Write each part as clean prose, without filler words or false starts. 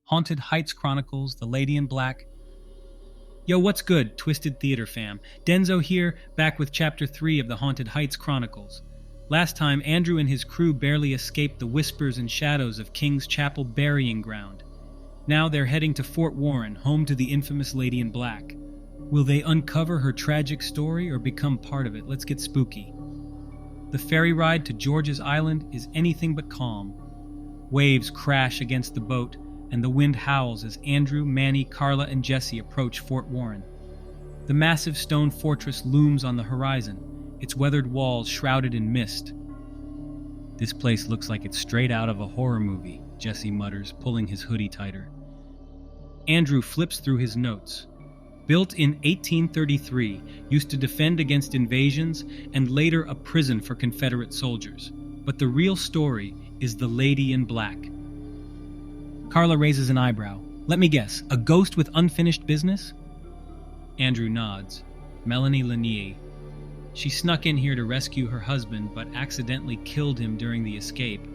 Haunted Heights Chronicles, The Lady in Black. Yo, what's good, Twisted Theater fam? Denzo here, back with Chapter 3 of the Haunted Heights Chronicles. Last time, Andrew and his crew barely escaped the whispers and shadows of King's Chapel burying ground. Now they're heading to Fort Warren, home to the infamous Lady in Black. Will they uncover her tragic story or become part of it? Let's get spooky. The ferry ride to George's Island is anything but calm. Waves crash against the boat, and the wind howls as Andrew, Manny, Carla, and Jesse approach Fort Warren. The massive stone fortress looms on the horizon, its weathered walls shrouded in mist. This place looks like it's straight out of a horror movie, Jesse mutters, pulling his hoodie tighter. Andrew flips through his notes. Built in 1833, used to defend against invasions, and later a prison for Confederate soldiers. But the real story is the Lady in Black. Carla raises an eyebrow. Let me guess, a ghost with unfinished business? Andrew nods. Melanie Lanier. She snuck in here to rescue her husband, but accidentally killed him during the escape.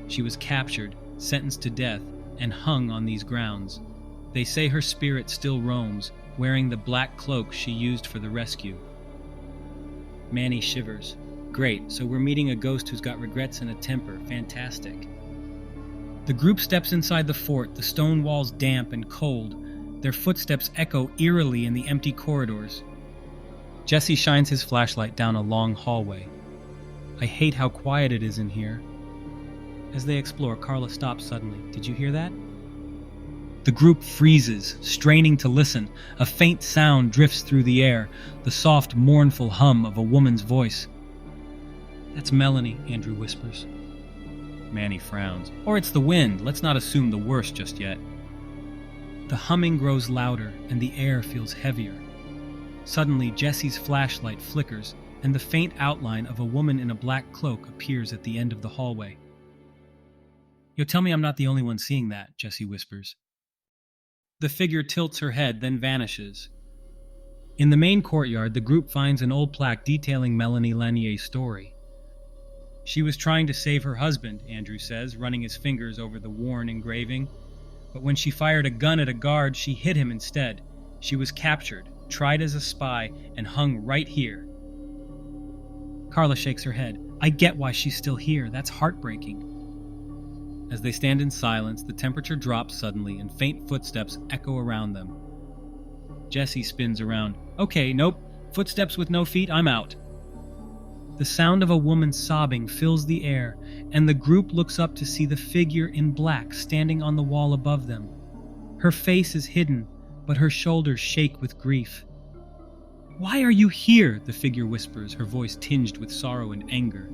She was captured, sentenced to death, and hung on these grounds. They say her spirit still roams, wearing the black cloak she used for the rescue. Manny shivers. Great, so we're meeting a ghost who's got regrets and a temper. Fantastic. The group steps inside the fort, the stone walls damp and cold. Their footsteps echo eerily in the empty corridors. Jesse shines his flashlight down a long hallway. I hate how quiet it is in here. As they explore, Carla stops suddenly. Did you hear that? The group freezes, straining to listen. A faint sound drifts through the air, the soft, mournful hum of a woman's voice. That's Melanie, Andrew whispers. Manny frowns. Or it's the wind. Let's not assume the worst just yet. The humming grows louder, and the air feels heavier. Suddenly, Jesse's flashlight flickers, and the faint outline of a woman in a black cloak appears at the end of the hallway. Yo, tell me I'm not the only one seeing that, Jesse whispers. The figure tilts her head, then vanishes. In the main courtyard, the group finds an old plaque detailing Melanie Lanier's story. She was trying to save her husband, Andrew says, running his fingers over the worn engraving. But when she fired a gun at a guard, she hit him instead. She was captured, tried as a spy, and hung right here. Carla shakes her head. I get why she's still here. That's heartbreaking. As they stand in silence, the temperature drops suddenly and faint footsteps echo around them. Jesse spins around. Okay, nope. Footsteps with no feet, I'm out. The sound of a woman sobbing fills the air, and the group looks up to see the figure in black standing on the wall above them. Her face is hidden, but her shoulders shake with grief. Why are you here? The figure whispers, her voice tinged with sorrow and anger.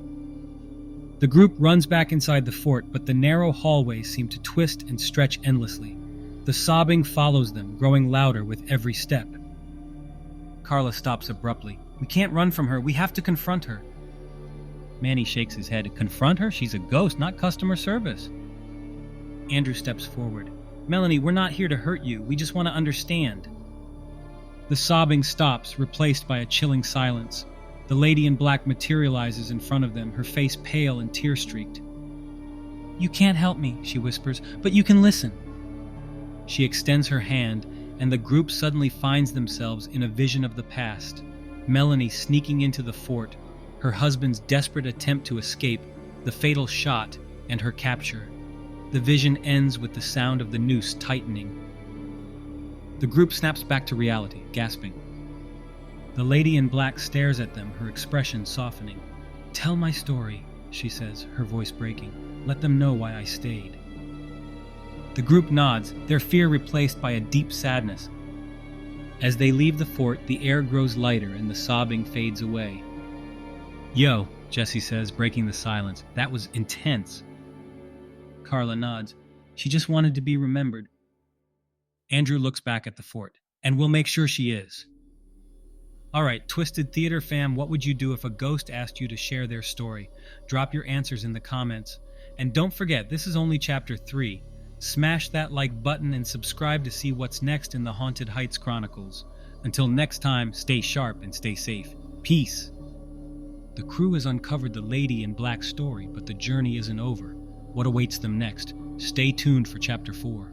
The group runs back inside the fort, but the narrow hallways seem to twist and stretch endlessly. The sobbing follows them, growing louder with every step. Carla stops abruptly. We can't run from her. We have to confront her. Manny shakes his head. Confront her? She's a ghost, not customer service. Andrew steps forward. Melanie, we're not here to hurt you. We just want to understand. The sobbing stops, replaced by a chilling silence. The lady in black materializes in front of them, her face pale and tear-streaked. You can't help me, she whispers, but you can listen. She extends her hand, and the group suddenly finds themselves in a vision of the past. Melanie sneaking into the fort, her husband's desperate attempt to escape, the fatal shot, and her capture. The vision ends with the sound of the noose tightening. The group snaps back to reality, gasping. The lady in black stares at them, her expression softening. Tell my story, she says, her voice breaking. Let them know why I stayed. The group nods, their fear replaced by a deep sadness. As they leave the fort, the air grows lighter and the sobbing fades away. Yo, Jesse says, breaking the silence. That was intense. Carla nods. She just wanted to be remembered. Andrew looks back at the fort. And we'll make sure she is. All right, Twisted Theater fam, what would you do if a ghost asked you to share their story? Drop your answers in the comments. And don't forget, this is only Chapter 3. Smash that like button and subscribe to see what's next in the Haunted Heights Chronicles. Until next time, stay sharp and stay safe. Peace. The crew has uncovered the Lady in Black story, but the journey isn't over. What awaits them next? Stay tuned for Chapter 4.